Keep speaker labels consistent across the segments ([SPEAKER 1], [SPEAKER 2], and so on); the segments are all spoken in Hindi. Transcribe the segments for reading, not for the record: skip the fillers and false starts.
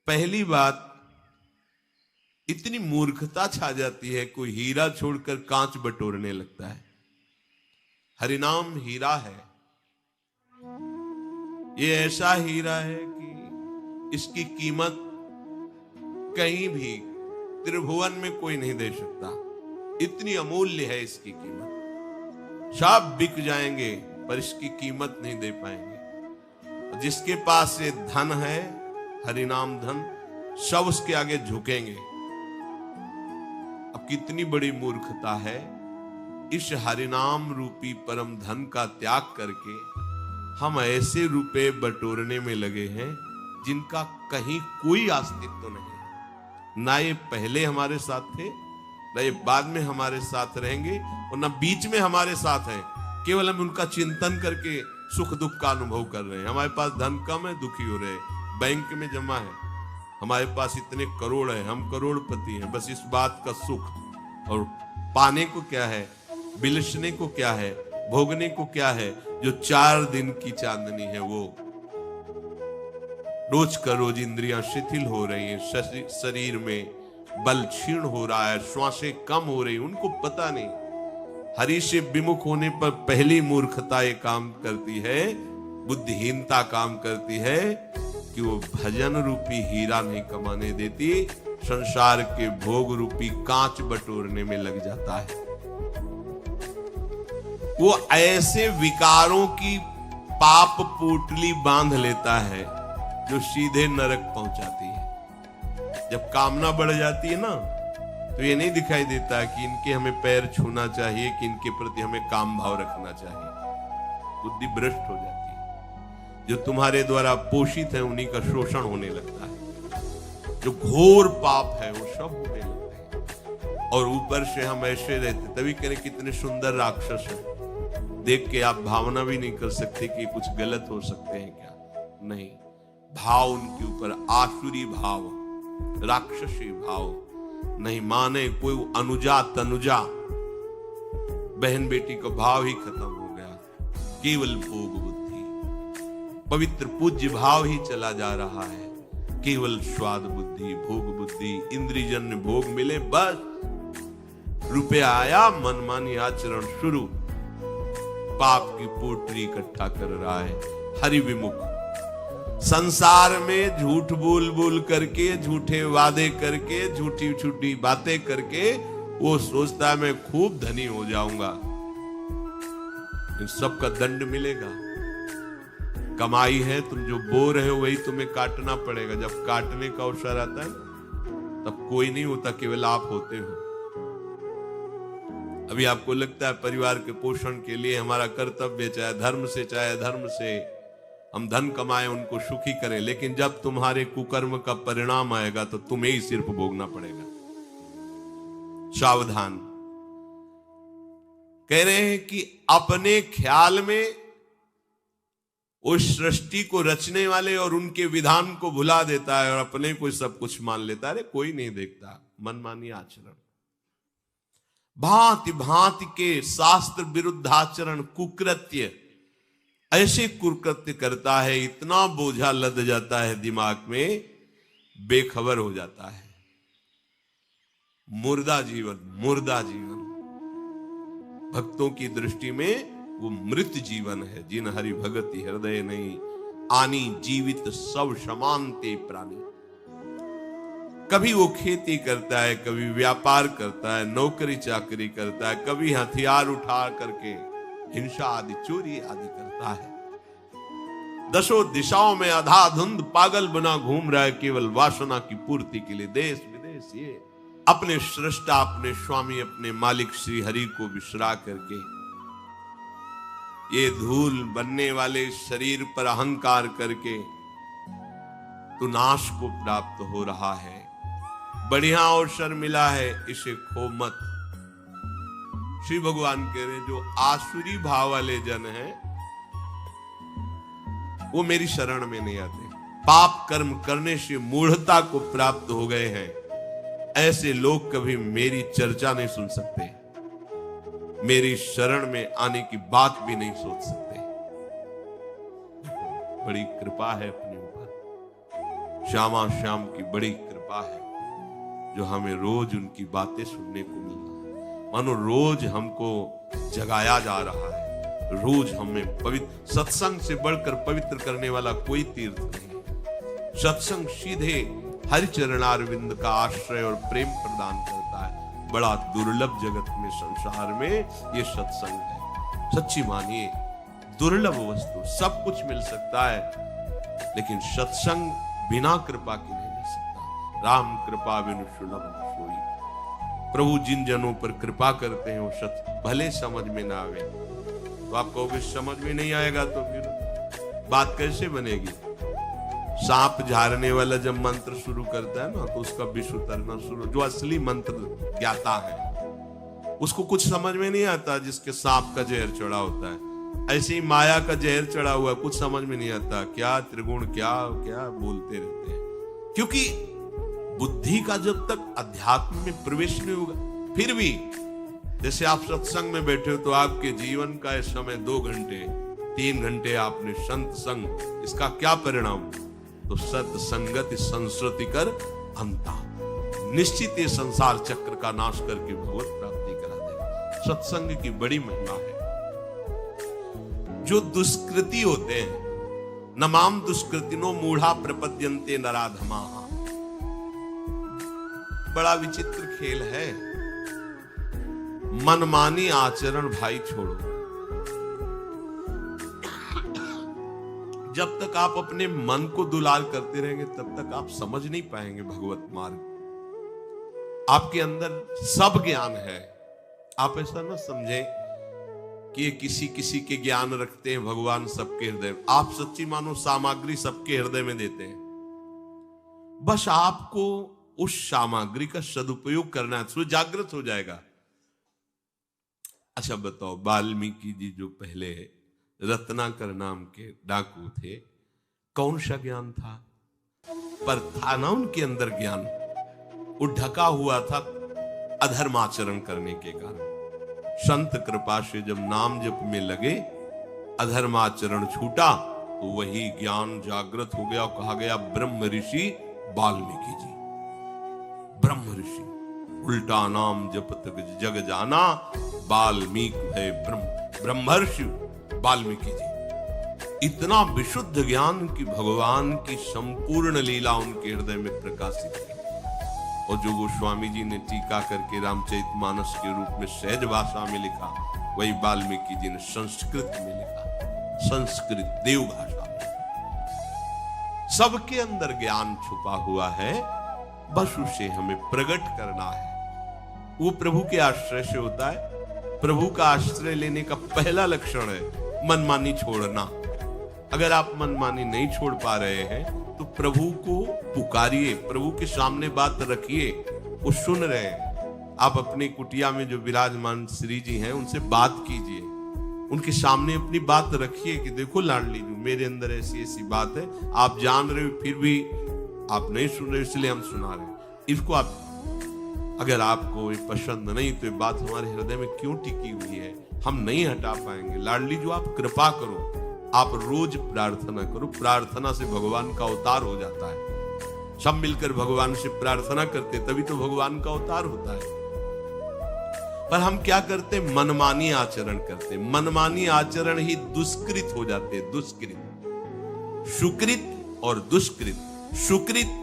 [SPEAKER 1] पहली बात, इतनी मूर्खता छा जाती है, कोई हीरा छोड़कर कांच बटोरने लगता है। हरिनाम हीरा है, ये ऐसा हीरा है कि इसकी कीमत कहीं भी त्रिभुवन में कोई नहीं दे सकता। इतनी अमूल्य है इसकी कीमत। सब बिक जाएंगे पर इसकी कीमत नहीं दे पाएंगे। जिसके पास ये धन है, हरिनाम धन, सब उसके आगे झुकेंगे। अब कितनी बड़ी मूर्खता है, इस हरिनाम रूपी परम धन का त्याग करके हम ऐसे रुपए बटोरने में लगे हैं जिनका कहीं कोई अस्तित्व नहीं। ना ये पहले हमारे साथ थे, ना ये बाद में हमारे साथ रहेंगे, और ना बीच में हमारे साथ हैं। केवल हम उनका चिंतन करके सुख दुख का अनुभव कर रहे हैं। हमारे पास धन कम है, दुखी हो रहे हैं, बैंक में जमा है। हमारे पास इतने करोड़ है, हम करोड़पति हैं, बस इस बात का सुख। और पाने को क्या है, बिलसने को क्या है, भोगने को क्या है? जो 4 दिन की चांदनी है वो। रोज का रोज इंद्रियां शिथिल हो रही हैं, शरीर में बल क्षीण हो रहा है, श्वासें कम हो रही, उनको पता नहीं। हरि से विमुख होने पर पहली मूर्खता ये काम करती है, बुद्धिहीनता काम करती है कि वो भजन रूपी हीरा नहीं कमाने देती, संसार के भोग रूपी कांच बटोरने में लग जाता है। वो ऐसे विकारों की पाप पोटली बांध लेता है जो सीधे नरक पहुंचाती है। जब कामना बढ़ जाती है ना, तो ये नहीं दिखाई देता कि इनके हमें पैर छूना चाहिए, कि इनके प्रति हमें काम भाव रखना चाहिए। बुद्धि भ्रष्ट हो जाती है। जो तुम्हारे द्वारा पोषित है उन्हीं का शोषण होने लगता है। जो घोर पाप है वो सब होने लगते हैं। और ऊपर से हम ऐसे रहते, तभी करें कितने सुंदर राक्षस है, देख के आप भावना भी नहीं कर सकते कि कुछ गलत हो सकते हैं क्या। नहीं, भाव उनके ऊपर आसुरी भाव, राक्षसी भाव नहीं माने। कोई अनुजा तनुजा बहन बेटी का भाव ही खत्म हो गया, केवल भोग बुद्धि, पवित्र पूज्य भाव ही चला जा रहा है। केवल स्वाद बुद्धि, भोग बुद्धि, इंद्रियजन्य भोग मिले बस, रुपया आया, मनमानी आचरण शुरू, पाप की पोटली इकट्ठा कर रहा है। हरि विमुख संसार में झूठ बोल बोल करके, झूठे वादे करके, झूठी झूठी बातें करके वो सोचता है मैं खूब धनी हो जाऊंगा। इन सब का दंड मिलेगा। कमाई है, तुम जो बो रहे हो वही तुम्हें काटना पड़ेगा। जब काटने का अवसर आता है तब कोई नहीं होता, केवल आप होते हो। अभी आपको लगता है परिवार के पोषण के लिए हमारा कर्तव्य, चाहे धर्म से चाहे अधर्म से, हम धन कमाएं, उनको सुखी करें, लेकिन जब तुम्हारे कुकर्म का परिणाम आएगा तो तुम्हें ही सिर्फ भोगना पड़ेगा। सावधान। कह रहे हैं कि अपने ख्याल में उस सृष्टि को रचने वाले और उनके विधान को भुला देता है और अपने को सब कुछ मान लेता है। अरे कोई नहीं देखता, मनमानी आचरण, भांति भांति के शास्त्र विरुद्ध आचरण, कुकृत्य, ऐसे कुकृत्य करता है, इतना बोझा लद जाता है दिमाग में, बेखबर हो जाता है। मुर्दा जीवन, मुर्दा जीवन। भक्तों की दृष्टि में वो मृत जीवन है। जिन हरि भगति हृदय नहीं, आनी जीवित सब समानते प्राणी। कभी वो खेती करता है, कभी व्यापार करता है, नौकरी चाकरी करता है, कभी हथियार उठा करके हिंसा आदि, चोरी आदि करता है। दसों दिशाओं में अंधाधुंध पागल बना घूम रहा है, केवल वासना की पूर्ति के लिए। देश विदेश ये अपने सृष्टा, अपने स्वामी, अपने मालिक श्री हरि को विसरा करके ये धूल बनने वाले शरीर पर अहंकार करके तो नाश को प्राप्त हो रहा है। बढ़िया अवसर मिला है, इसे खो मत। श्री भगवान कह रहे जो आसुरी भाव वाले जन हैं वो मेरी शरण में नहीं आते, पाप कर्म करने से मूढ़ता को प्राप्त हो गए हैं, ऐसे लोग कभी मेरी चर्चा नहीं सुन सकते, मेरी शरण में आने की बात भी नहीं सोच सकते। बड़ी कृपा है अपने ऊपर। श्यामा श्याम की बड़ी कृपा है जो हमें रोज उनकी बातें सुनने को मिल रहा है। मानो रोज हमको जगाया जा रहा है, रोज हमें पवित्र, सत्संग से बढ़कर पवित्र करने वाला कोई तीर्थ नहीं। सत्संग सीधे हरिचरणारविंद का आश्रय और प्रेम प्रदान करता है। बड़ा दुर्लभ जगत में, संसार में ये सत्संग है। सच्ची मानिए, दुर्लभ वस्तु, सब कुछ मिल सकता है, लेकिन सत्संग बिना कृपा के नहीं मिल सकता। राम कृपा बिनु सुलभ सोई। प्रभु जिन जनों पर कृपा करते हैं वो सत्य भले समझ में ना आवे, तो आप कहोगे समझ में नहीं आएगा तो फिर बात कैसे बनेगी। सांप झाड़ने वाला जब मंत्र शुरू करता है ना, तो उसका विष उतरना शुरू, जो असली मंत्र ज्ञाता है उसको कुछ समझ में नहीं आता, जिसके सांप का जहर चढ़ा होता है। ऐसे ही माया का जहर चढ़ा हुआ, कुछ समझ में नहीं आता, क्या त्रिगुण क्या क्या बोलते रहते हैं। क्योंकि बुद्धि का जब तक अध्यात्म में प्रवेश नहीं होगा, फिर भी जैसे आप सत्संग में बैठे हो तो आपके जीवन का इस समय 2 घंटे 3 घंटे आपने संत संग, इसका क्या परिणाम? तो सत्संगत संस्कृति कर अंता, निश्चित ये संसार चक्र का नाश करके भगवत प्राप्ति करा देगा। सत्संग की बड़ी महिमा है। जो दुष्कृति होते हैं, नमाम दुष्कृतिनो मूढ़ा प्रपद्यन्ते नराधमा, बड़ा विचित्र खेल है। मनमानी आचरण भाई छोड़ो। जब तक आप अपने मन को दुलार करते रहेंगे तब तक आप समझ नहीं पाएंगे भगवत मार्ग। आपके अंदर सब ज्ञान है। आप ऐसा ना समझें कि ये किसी किसी के ज्ञान रखते हैं, भगवान सबके हृदय। आप सच्ची मानो सामग्री सबके हृदय में देते हैं, बस आपको उस सामग्री का सदुपयोग करना है, तो जागृत हो जाएगा। अच्छा बताओ, वाल्मीकि जी जो पहले रत्नाकर नाम के डाकू थे, कौन सा ज्ञान था? पर था ना उनके अंदर ज्ञान, वो ढका हुआ था अधर्माचरण करने के कारण। संत कृपा से जब नाम जप में लगे, अधर्माचरण छूटा, तो वही ज्ञान जागृत हो गया। कहा गया ब्रह्म ऋषि वाल्मीकि जी, ब्रह्म ऋषि, उल्टा नाम जपत जग जाना, वाल्मीकि है ब्रह्मर्षि वाल्मीकि जी। इतना विशुद्ध ज्ञान की भगवान की संपूर्ण लीला उनके हृदय में प्रकाशित है। और जो गोस्वामी जी ने टीका करके रामचरितमानस के रूप में सहज भाषा में लिखा, वही वाल्मीकि जी ने संस्कृत में लिखा, संस्कृत देव भाषा में। सबके अंदर ज्ञान छुपा हुआ है, बस उसे हमें प्रकट करना है। वो प्रभु के आश्रय से होता है। प्रभु का आश्रय लेने का पहला लक्षण है मनमानी छोड़ना। अगर आप मनमानी नहीं छोड़ पा रहे हैं तो प्रभु को पुकारिए, प्रभु के सामने बात रखिए, वो सुन रहे हैं। आप अपनी कुटिया में जो विराजमान श्री जी हैं उनसे बात कीजिए, उनके सामने अपनी बात रखिए कि देखो लाडली जी, मेरे अंदर ऐसी ऐसी बात है, आप जान रहे हो फिर भी आप नहीं सुन रहे, इसलिए हम सुना रहे हैं। इसको आप, अगर आपको ये पसंद नहीं तो ये बात हमारे हृदय में क्यों टिकी हुई है, हम नहीं हटा पाएंगे। लाडली जो आप कृपा करो, आप रोज प्रार्थना करो, प्रार्थना से भगवान का अवतार हो जाता है। सब मिलकर भगवान से प्रार्थना करते तभी तो भगवान का अवतार होता है। पर हम क्या करते, मनमानी आचरण करते। मनमानी आचरण ही दुष्कृत हो जाते, दुष्कृत। सुकृत और दुष्कृत। सुकृत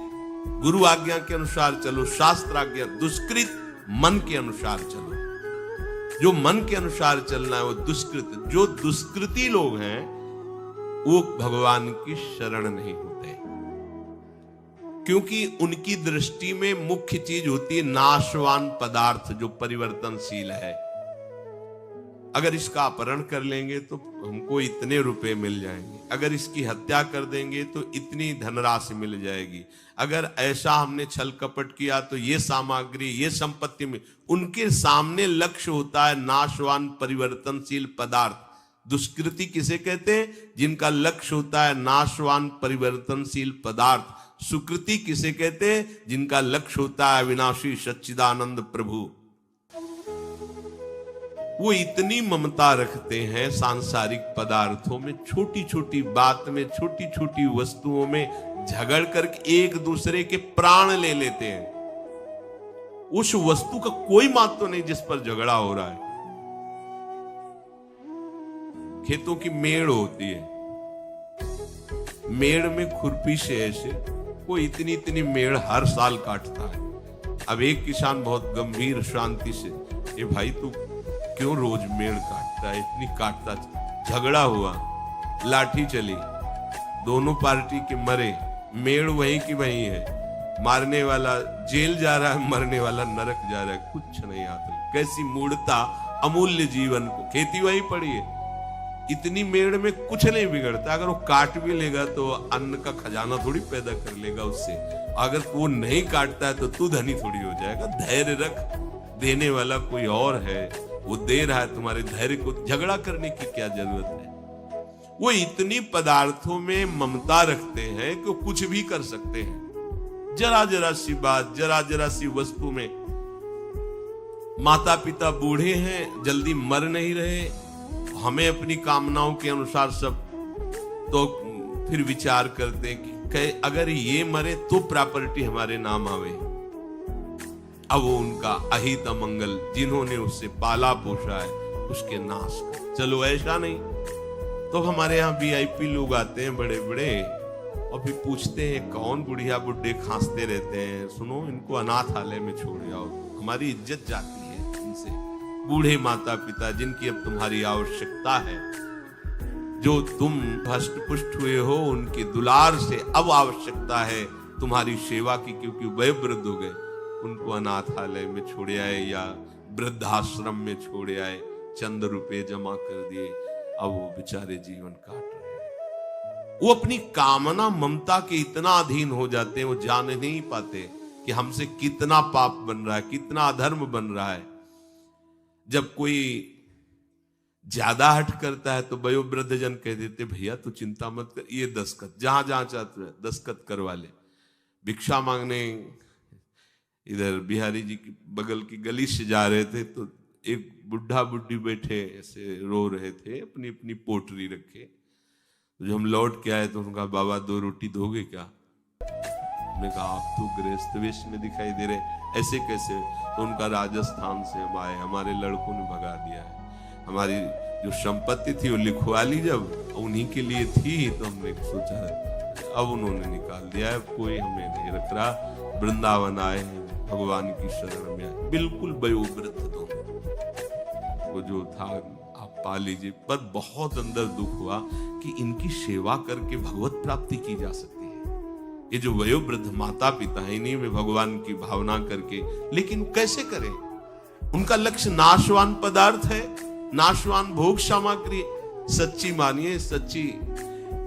[SPEAKER 1] गुरु आज्ञा के अनुसार चलो, शास्त्र आज्ञा। दुष्कृत मन के अनुसार चलो। जो मन के अनुसार चलना है वो दुष्कृत। जो दुष्कृति लोग हैं वो भगवान की शरण नहीं होते, क्योंकि उनकी दृष्टि में मुख्य चीज होती है नाशवान पदार्थ जो परिवर्तनशील है। अगर इसका अपहरण कर लेंगे तो हमको इतने रुपए मिल जाएंगे, अगर इसकी हत्या कर देंगे तो इतनी धनराशि मिल जाएगी, अगर ऐसा हमने छल कपट किया तो ये सामग्री, ये संपत्ति में। उनके सामने लक्ष्य होता है नाशवान परिवर्तनशील पदार्थ। दुष्कृति किसे कहते हैं? जिनका लक्ष्य होता है नाशवान परिवर्तनशील पदार्थ। सुकृति किसे कहते हैं? जिनका लक्ष्य होता है अविनाशी सच्चिदानंद प्रभु। वो इतनी ममता रखते हैं सांसारिक पदार्थों में, छोटी छोटी बात में, छोटी छोटी वस्तुओं में झगड़ करके एक दूसरे के प्राण ले लेते हैं। उस वस्तु का कोई महत्व नहीं जिस पर झगड़ा हो रहा है। खेतों की मेड़ होती है, मेड़ में खुरपी से ऐसे कोई इतनी इतनी मेड़ हर साल काटता है। अब एक किसान बहुत गंभीर शांति से, ए भाई तू क्यों रोज मेड़ काटता है, इतनी काटता? झगड़ा हुआ, लाठी चली, दोनों पार्टी के मरे, मेड़ वहीं की वहीं है। मारने वाला जेल जा रहा है, मरने वाला नरक जा रहा है, कुछ नहीं आता। कैसी मूढ़ता अमूल्य जीवन को, खेती वहीं पड़ी है। इतनी मेड़ में कुछ नहीं बिगड़ता। अगर वो काट भी लेगा तो अन्न का खजाना थोड़ी पैदा कर लेगा उससे। अगर वो नहीं काटता है तो तू धनी थोड़ी हो जाएगा। धैर्य रख, देने वाला कोई और है, वो दे रहा है तुम्हारे धैर्य को। झगड़ा करने की क्या जरूरत है? वो इतनी पदार्थों में ममता रखते हैं कि वो कुछ भी कर सकते हैं। जरा जरा सी बात, जरा जरा सी वस्तु में। माता पिता बूढ़े हैं, जल्दी मर नहीं रहे, हमें अपनी कामनाओं के अनुसार सब, तो फिर विचार करते हैं कि अगर ये मरे तो प्रॉपर्टी हमारे नाम आवे। अब वो उनका अहित अमंगल, जिन्होंने उससे पाला पोषा है, उसके नाश कर। चलो ऐसा नहीं तो हमारे यहाँ वीआईपी लोग आते हैं बड़े बड़े, और फिर पूछते हैं कौन बुढ़िया बुड्ढे खांसते रहते हैं, सुनो इनको अनाथालय में छोड़ जाओ। हमारी इज्जत जाती है इनसे। बूढ़े माता पिता जिनकी अब तुम्हारी आवश्यकता है, जो तुम हष्ट पुष्ट हुए हो, उनके दुलार से अब आवश्यकता है तुम्हारी सेवा की, क्योंकि वह वृद्ध हो गए। उनको अनाथालय में छोड़े आए या वृद्धाश्रम में छोड़े आए, चंद रुपए जमा कर दिए, अब वो बेचारे जीवन काट रहे हैं। वो अपनी कामना ममता के इतना अधीन हो जाते हैं, वो जान नहीं पाते कि हमसे कितना पाप बन रहा है, कितना अधर्म बन रहा है। जब कोई ज्यादा हट करता है तो वयोवृद्ध जन कह देते, भैया तू चिंता मत कर, ये दस्तखत जहां जहां चाहते हैं दस्तखत करवा ले। भिक्षा मांगने इधर बिहारी जी की बगल की गली से जा रहे थे तो एक बुढ़ा बुढ़ी बैठे ऐसे रो रहे थे, अपनी अपनी पोटरी रखे। तो जब हम लौट के आए तो उनका, बाबा 2 रोटी दोगे क्या? हमने कहा आप तो गृहस्थ वेश में दिखाई दे रहे, ऐसे कैसे? तो उनका राजस्थान से हम आए, हमारे लड़कों ने भगा दिया है, हमारी जो संपत्ति थी वो लिखवा ली, जब उन्हीं के लिए थी तो हमने सोचा अब उन्होंने निकाल दिया है, कोई हमें नहीं रख रहा। वृंदावन आए हैं, भगवान की शरण में आए, बिल्कुल वयोवृद्ध तो वो जो था आप पा लीजिए। पर बहुत अंदर दुख हुआ कि इनकी सेवा करके भगवत प्राप्ति की जा सकती है। ये जो वयोवृद्ध माता पिता है, इन्हीं में भगवान की भावना करके, लेकिन कैसे करें? उनका लक्ष्य नाशवान पदार्थ है, नाशवान भोग सामग्री। सच्ची मानिए, सच्ची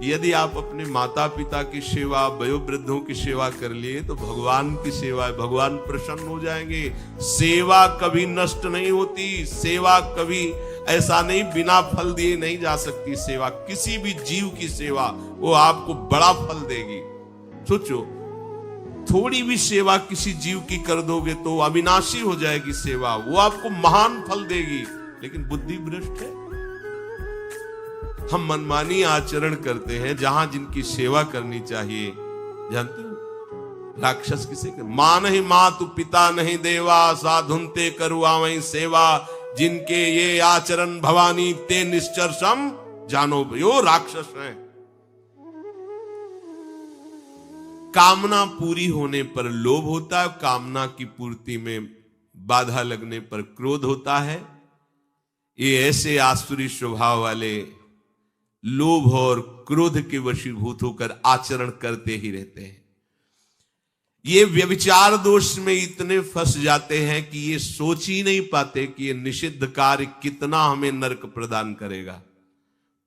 [SPEAKER 1] यदि आप अपने माता पिता की सेवा, वयोवृद्धों की सेवा कर लिए तो भगवान की सेवा है, भगवान प्रसन्न हो जाएंगे। सेवा कभी नष्ट नहीं होती, सेवा कभी ऐसा नहीं बिना फल दिए नहीं जा सकती। सेवा, किसी भी जीव की सेवा, वो आपको बड़ा फल देगी। सोचो, थोड़ी भी सेवा किसी जीव की कर दोगे तो अविनाशी हो जाएगी सेवा, वो आपको महान फल देगी। लेकिन बुद्धि भ्रष्ट है, हम मनमानी आचरण करते हैं। जहां जिनकी सेवा करनी चाहिए, जानते हो राक्षस किसे कर, मां नहीं मातु पिता नहीं देवा, साधुनते करुआ वहीं सेवा, जिनके ये आचरण भवानी ते निश्चर सम जानो, यो राक्षस हैं। कामना पूरी होने पर लोभ होता है, कामना की पूर्ति में बाधा लगने पर क्रोध होता है। ये ऐसे आसुरी स्वभाव वाले लोभ और क्रोध के वशीभूत होकर आचरण करते ही रहते हैं। ये व्यभिचार दोष में इतने फंस जाते हैं कि ये सोच ही नहीं पाते कि ये निषिद्ध कार्य कितना हमें नरक प्रदान करेगा।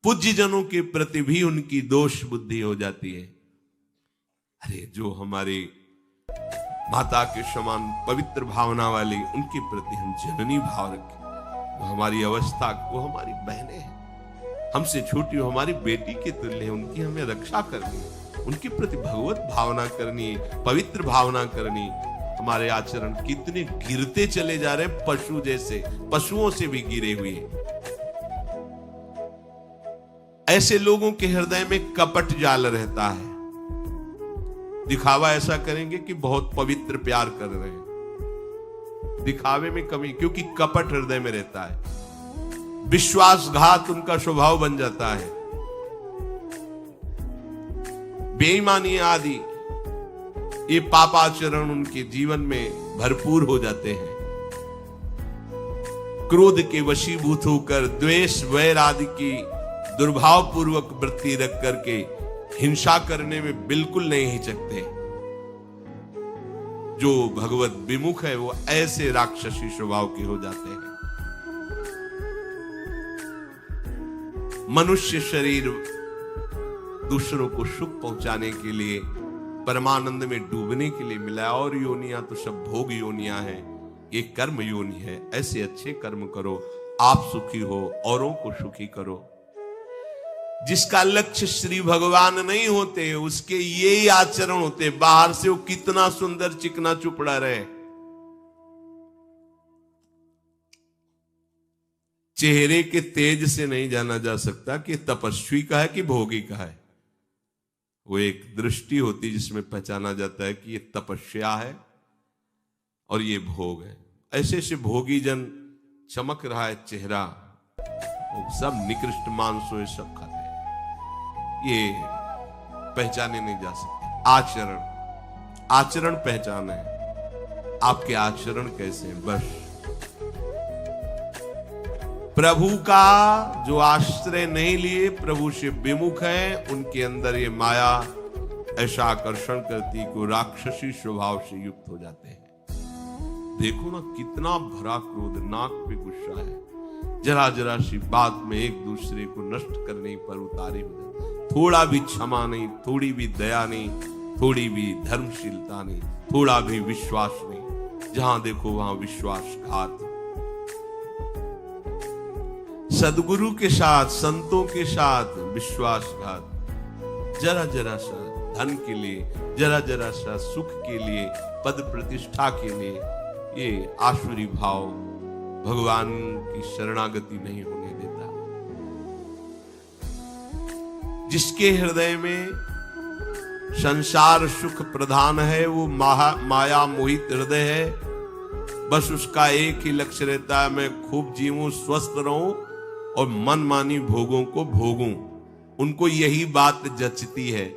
[SPEAKER 1] पूज्य जनों के प्रति भी उनकी दोष बुद्धि हो जाती है। अरे जो हमारी माता के समान पवित्र भावना वाली, उनके प्रति हम जननी भाव रखें। वो हमारी अवस्था, वो हमारी बहनें हैं, हमसे छोटी हो, हमारी बेटी के तुल्य है, उनकी हमें रक्षा करनी है, उनके प्रति भगवत भावना करनी है, पवित्र भावना करनी। हमारे आचरण कितने गिरते चले जा रहे हैं, पशु जैसे, पशुओं से भी गिरे हुए। ऐसे लोगों के हृदय में कपट जाल रहता है। दिखावा ऐसा करेंगे कि बहुत पवित्र प्यार कर रहे हैं, दिखावे में कमी, क्योंकि कपट हृदय में रहता है, विश्वासघात उनका स्वभाव बन जाता है, बेईमानी आदि ये पापाचरण उनके जीवन में भरपूर हो जाते हैं। क्रोध के वशीभूत होकर द्वेष वैर आदि की दुर्भाव पूर्वक वृत्ति रख करके हिंसा करने में बिल्कुल नहीं हिचकते। जो भगवत विमुख है वो ऐसे राक्षसी स्वभाव के हो जाते हैं। मनुष्य शरीर दूसरों को सुख पहुंचाने के लिए, परमानंद में डूबने के लिए मिला, और योनियां तो सब भोग योनियां हैं, ये कर्म योनि है। ऐसे अच्छे कर्म करो, आप सुखी हो, औरों को सुखी करो। जिसका लक्ष्य श्री भगवान नहीं होते उसके यही आचरण होते, बाहर से वो कितना सुंदर चिकना चुपड़ा रहे, चेहरे के तेज से नहीं जाना जा सकता कि तपस्वी का है कि भोगी का है। वो एक दृष्टि होती जिसमें पहचाना जाता है कि ये तपस्या है और ये भोग है। ऐसे ऐसे भोगी जन चमक रहा है चेहरा, वो सब निकृष्ट मांस ये सब खाते हैं, ये पहचाने नहीं जा सकते। आचरण पहचान है, आपके आचरण कैसे हैं। बस प्रभु का जो आश्रय नहीं लिए, प्रभु से विमुख हैं, उनके अंदर ये माया ऐसा आकर्षण करती कि वो राक्षसी स्वभाव से युक्त हो जाते हैं। देखो ना कितना भरा क्रोध, नाक पे गुस्सा है, जरा जरा सी बात में एक दूसरे को नष्ट करने पर उतारे हो जाते हैं। थोड़ा भी क्षमा नहीं, थोड़ी भी दया नहीं, थोड़ी भी धर्मशीलता नहीं, थोड़ा भी विश्वास नहीं। जहां देखो वहां विश्वासघात। सदगुरु के साथ, संतों के साथ विश्वासघात, जरा जरा सा धन के लिए, जरा जरा सा सुख के लिए, पद प्रतिष्ठा के लिए, ये आसुरी भाव भगवान की शरणागति नहीं होने देता। जिसके हृदय में संसार सुख प्रधान है, वो माया मोहित हृदय है। बस उसका एक ही लक्ष्य रहता है, मैं खूब जीऊं, स्वस्थ रहूं और मनमानी भोगों को भोगूं। उनको यही बात जचती है।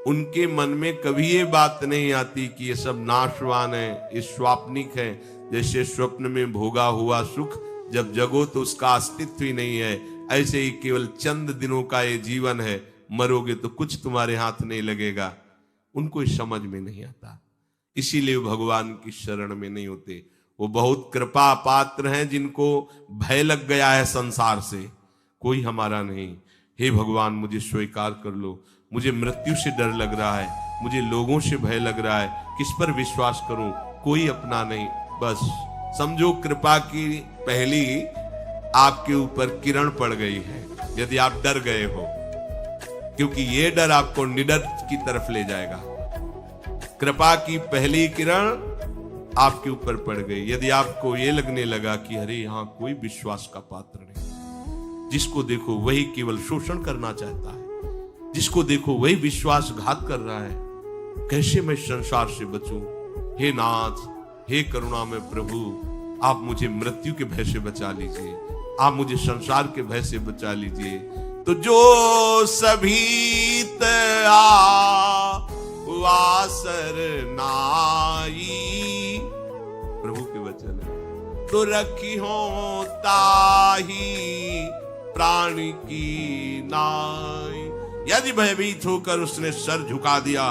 [SPEAKER 1] उनके मन में कभी ये बात नहीं आती कि ये सब नाशवान है, ये स्वाप्निक है। जैसे स्वप्न में भोगा हुआ सुख जब जगो तो उसका अस्तित्व ही नहीं है, ऐसे ही केवल चंद दिनों का ये जीवन है, मरोगे तो कुछ तुम्हारे हाथ नहीं लगेगा। उनको समझ में नहीं आता, इसीलिए भगवान की शरण में नहीं होते। वो बहुत कृपा पात्र हैं जिनको भय लग गया है संसार से, कोई हमारा नहीं। हे भगवान मुझे स्वीकार कर लो, मुझे मृत्यु से डर लग रहा है, मुझे लोगों से भय लग रहा है, किस पर विश्वास करूं, कोई अपना नहीं। बस समझो कृपा की पहली आपके ऊपर किरण पड़ गई है, यदि आप डर गए हो, क्योंकि ये डर आपको निडर की तरफ ले जाएगा। कृपा की पहली किरण आपके ऊपर पड़ गई। यदि आपको ये लगने लगा कि अरे यहां कोई विश्वास का पात्र नहीं, जिसको देखो वही केवल शोषण करना चाहता है, जिसको देखो वही विश्वासघात कर रहा है, कैसे मैं संसार से बचूं। हे नाथ, हे करुणामय प्रभु, आप मुझे मृत्यु के भय से बचा लीजिए, आप मुझे संसार के भय से बचा लीजिए। तो जो सभी वासर नाई, प्रभु के वचन है, तो रखी हो ताही प्राण की नाई। यदि भयभीत होकर उसने सर झुका दिया,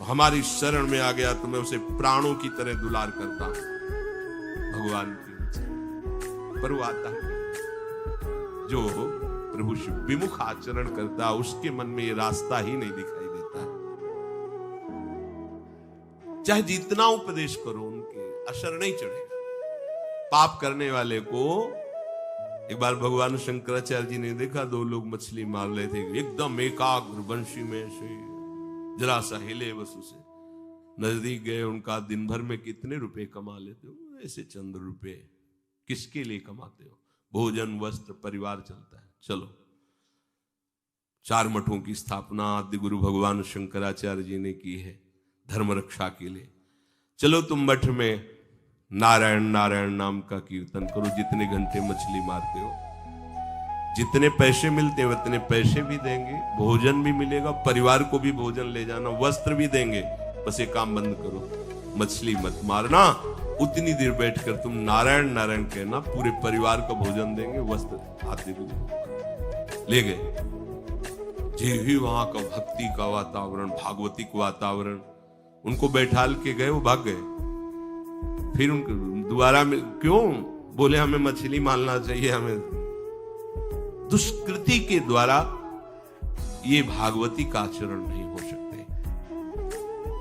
[SPEAKER 1] हमारी शरण में आ गया, तो मैं उसे प्राणों की तरह दुलार करता हूं। भगवान की वचन पर वो आता है जो प्रभु से विमुख आचरण करता, उसके मन में ये रास्ता ही नहीं दिखाई देता। चाहे जितना उपदेश करो, उनके असर नहीं चढ़ेगा। पाप करने वाले को एक बार भगवान शंकराचार्य जी ने देखा, दो लोग मछली मार रहे थे, एकदम एकाग्र बंशी में से जरा सा हिले, बस उसे नजदीक गए। उनका दिन भर में कितने रुपए कमा लेते हो? ऐसे चंद रुपए। किसके लिए कमाते हो? भोजन वस्त्र परिवार चलता है, चलो। 4 मठों की स्थापना आदि गुरु भगवान शंकराचार्य जी ने की है। धर्म रक्षा के लिए। चलो तुम मठ में नारायण नारायण नाम का कीर्तन करो, जितने घंटे मछली मारते हो, जितने पैसे मिलते हैं उतने पैसे भी देंगे, भोजन भी मिलेगा, परिवार को भी भोजन ले जाना, वस्त्र भी देंगे। बस ये काम बंद करो, मछली मत मारना। उतनी देर बैठकर तुम नारायण नारायण कहना, पूरे परिवार का भोजन देंगे, वस्त्र आते भी ले गए। जे ही वहां का भक्ति का वातावरण, भागवतिक वातावरण, उनको बैठाल के गए, वो भाग गए। फिर उनको दोबारा में क्यों बोले हमें मछली मारना चाहिए, हमें दुष्कृति के द्वारा ये भागवती का आचरण नहीं हो सकते।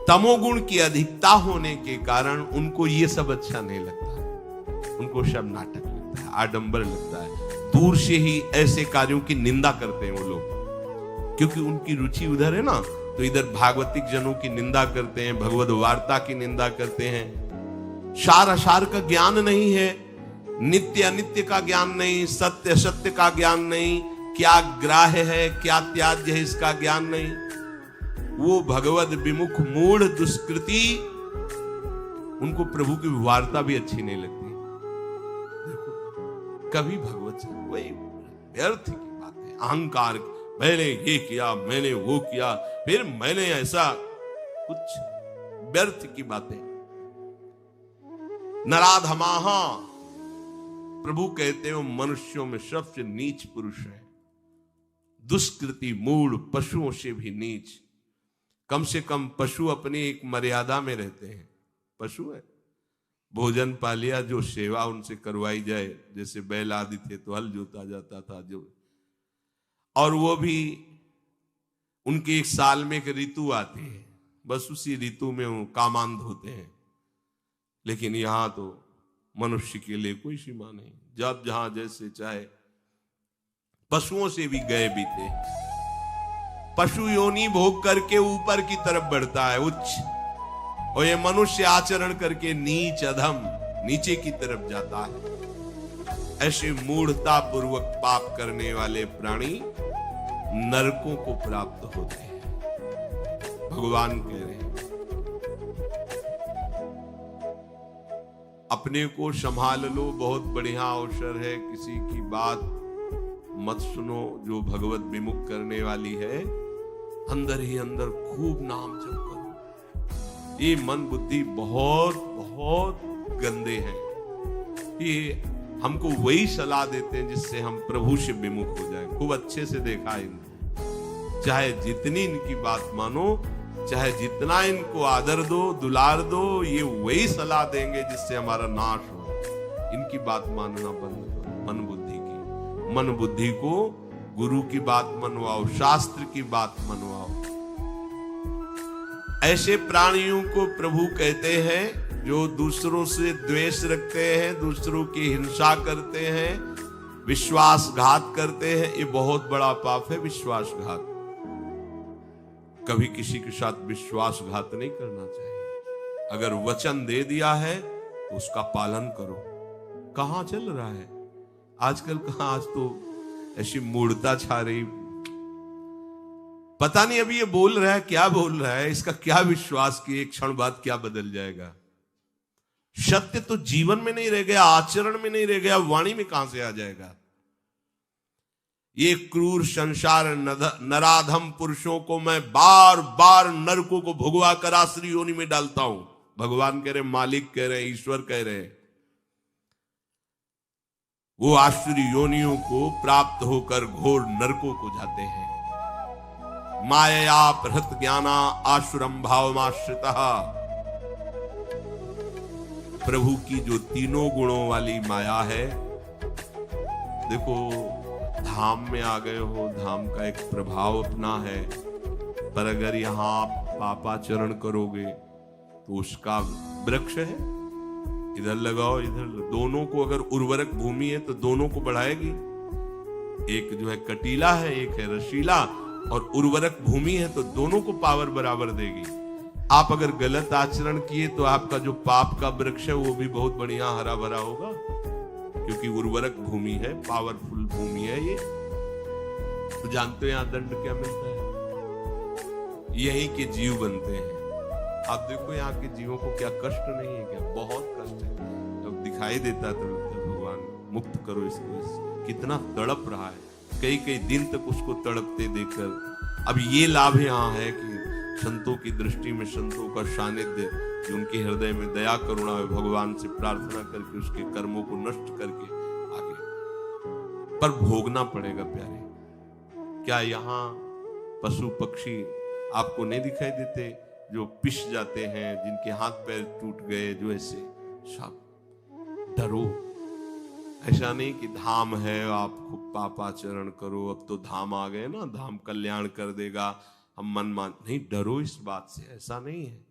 [SPEAKER 1] तमोगुण की अधिकता होने के कारण उनको ये सब अच्छा नहीं लगता, उनको सब नाटक लगता है, आडंबर लगता है। दूर से ही ऐसे कार्यों की निंदा करते हैं वो लोग, क्योंकि उनकी रुचि उधर है ना। तो इधर भागवतिक जनों की निंदा करते हैं, भगवद वार्ता की निंदा करते हैं। सार असार का ज्ञान नहीं है, नित्य अनित्य का ज्ञान नहीं, सत्य असत्य का ज्ञान नहीं, क्या ग्राह्य है क्या त्याज्य है इसका ज्ञान नहीं। वो भगवद विमुख मूढ़ दुष्कृति, उनको प्रभु की वार्ता भी अच्छी नहीं लगती। देखो कभी भगवत वही व्यर्थ की बात है, अहंकार, मैंने ये किया, मैंने वो किया, फिर मैंने ऐसा, कुछ व्यर्थ की बातें। नराधमाहा, प्रभु कहते हो मनुष्यों में सबसे नीच पुरुष है, दुष्कृति मूढ़, पशुओं से भी नीच। कम से कम पशु अपनी एक मर्यादा में रहते हैं। पशु है, भोजन पा लिया, जो सेवा उनसे करवाई जाए, जैसे बैल आदि थे तो हल जोता जाता था, जो, और वो भी उनके एक साल में एक ऋतु आती है, बस उसी ऋतु में वो कामांध होते हैं। लेकिन यहां तो मनुष्य के लिए कोई सीमा नहीं, जब जहां जैसे चाहे। पशुओं से भी गए बीते, पशु योनि भोग करके ऊपर की तरफ बढ़ता है, उच्च, और ये मनुष्य आचरण करके नीच अधम, नीचे की तरफ जाता है। ऐसे मूढ़ता पूर्वक पाप करने वाले प्राणी नरकों को प्राप्त होते हैं। भगवान कह रहे हैं अपने को संभाल लो, बहुत बढ़िया अवसर है, किसी की बात मत सुनो जो भगवत विमुख करने वाली है। अंदर ही अंदर खूब नाम जप करो। ये मन बुद्धि बहुत बहुत गंदे हैं, ये हमको वही सलाह देते हैं जिससे हम प्रभु से विमुख हो जाएं। खूब अच्छे से देखा है इनको, चाहे जितनी इनकी बात मानो, चाहे जितना इनको आदर दो, दुलार दो, ये वही सलाह देंगे जिससे हमारा नाश हो। इनकी बात मानना बंद करो, मन बुद्धि की। मन बुद्धि को गुरु की बात मनवाओ, शास्त्र की बात मनवाओ। ऐसे प्राणियों को प्रभु कहते हैं जो दूसरों से द्वेष रखते हैं, दूसरों की हिंसा करते हैं, विश्वासघात करते हैं। ये बहुत बड़ा पाप है, विश्वासघात। कभी किसी के साथ विश्वासघात नहीं करना चाहिए। अगर वचन दे दिया है तो उसका पालन करो। कहां चल रहा है आजकल, कहां, आज तो ऐसी मूढ़ता छा रही, पता नहीं अभी ये बोल रहा है क्या बोल रहा है, इसका क्या विश्वास कि एक क्षण बाद क्या बदल जाएगा। सत्य तो जीवन में नहीं रह गया, आचरण में नहीं रह गया, वाणी में कहां से आ जाएगा। ये क्रूर संसार नराधम पुरुषों को मैं बार बार नरकों को भुगवा कर आश्री योनि में डालता हूं। भगवान कह रहे, मालिक कह रहे, ईश्वर कह रहे, वो आश्री योनियों को प्राप्त होकर घोर नरकों को जाते हैं। माया प्रहत ज्ञाना आसुरम भावमाश्रितः। प्रभु की जो तीनों गुणों वाली माया है, देखो धाम में आ गए हो, धाम का एक प्रभाव अपना है, पर अगर यहां आप पापाचरण करोगे तो उसका वृक्ष है, इधर लगाओ इधर, दोनों को, अगर उर्वरक भूमि है तो दोनों को बढ़ाएगी। एक जो है कटीला है, एक है रसीला, और उर्वरक भूमि है तो दोनों को पावर बराबर देगी। आप अगर गलत आचरण किए तो आपका जो पाप का वृक्ष है वो भी बहुत बढ़िया हरा भरा होगा, क्योंकि उर्वरक भूमि है, पावरफुल भूमि है ये। तो जानते हो यहां दंड क्या मिलता है? यही के जीव बनते हैं। आप देखो यहाँ के जीवों को क्या कष्ट नहीं है, क्या बहुत कष्ट है। जब दिखाई देता है तो लगता है भगवान मुक्त करो इसको, कितना तड़प रहा है, कई कई दिन तक उसको तड़पते देखकर। अब ये लाभ यहाँ है कि संतों की दृष्टि में, संतों का सानिध्य जो उनके हृदय में दया करुणा है, भगवान से प्रार्थना करके उसके कर्मों को नष्ट करके आगे। पर भोगना पड़ेगा प्यारे। क्या यहाँ पशु पक्षी आपको नहीं दिखाई देते जो पिस जाते हैं, जिनके हाथ पैर टूट गए, जो ऐसे सब? डरो, ऐसा नहीं कि धाम है आप खूब पापाचरण करो, अब तो धाम आ गए ना, धाम कल्याण कर देगा, हम मन मान नहीं। डरो इस बात से, ऐसा नहीं है।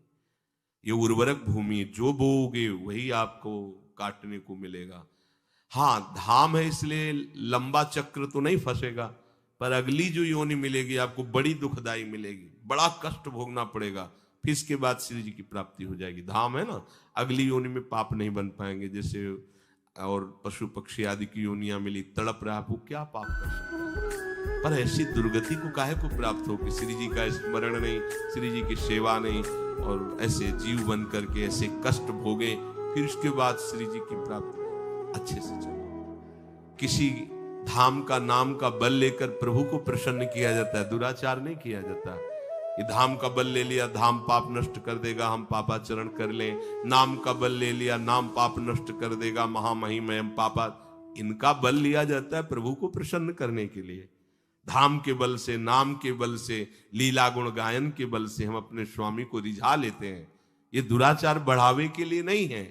[SPEAKER 1] ये उर्वरक भूमि, जो बोओगे वही आपको काटने को मिलेगा। हाँ, धाम है इसलिए लंबा चक्र तो नहीं फंसेगा, पर अगली जो योनि मिलेगी आपको बड़ी दुखदाई मिलेगी, बड़ा कष्ट भोगना पड़ेगा, फिर इसके बाद श्री जी की प्राप्ति हो जाएगी। धाम है ना, अगली योनि में पाप नहीं बन पाएंगे। जैसे और पशु पक्षी आदि की योनियां मिली, तड़प रहा, वो क्या पाप कर सकता है? पर ऐसी दुर्गति को काहे को प्राप्त हो कि श्री जी का स्मरण नहीं, श्री जी की सेवा नहीं, और ऐसे जीव बन करके ऐसे कष्ट भोगे, फिर उसके बाद श्री जी की प्राप्ति। अच्छे से चलो। किसी धाम का नाम का बल लेकर प्रभु को प्रसन्न किया जाता है, दुराचार नहीं किया जाता। ये धाम का बल ले लिया, धाम पाप नष्ट कर देगा, हम पापाचरण कर लें। नाम का बल ले लिया, नाम पाप नष्ट कर देगा, महामहिम हम पापा। इनका बल लिया जाता है प्रभु को प्रसन्न करने के लिए। धाम के बल से, नाम के बल से, लीला गुण गायन के बल से हम अपने स्वामी को रिझा लेते हैं। ये दुराचार बढ़ावे के लिए नहीं है,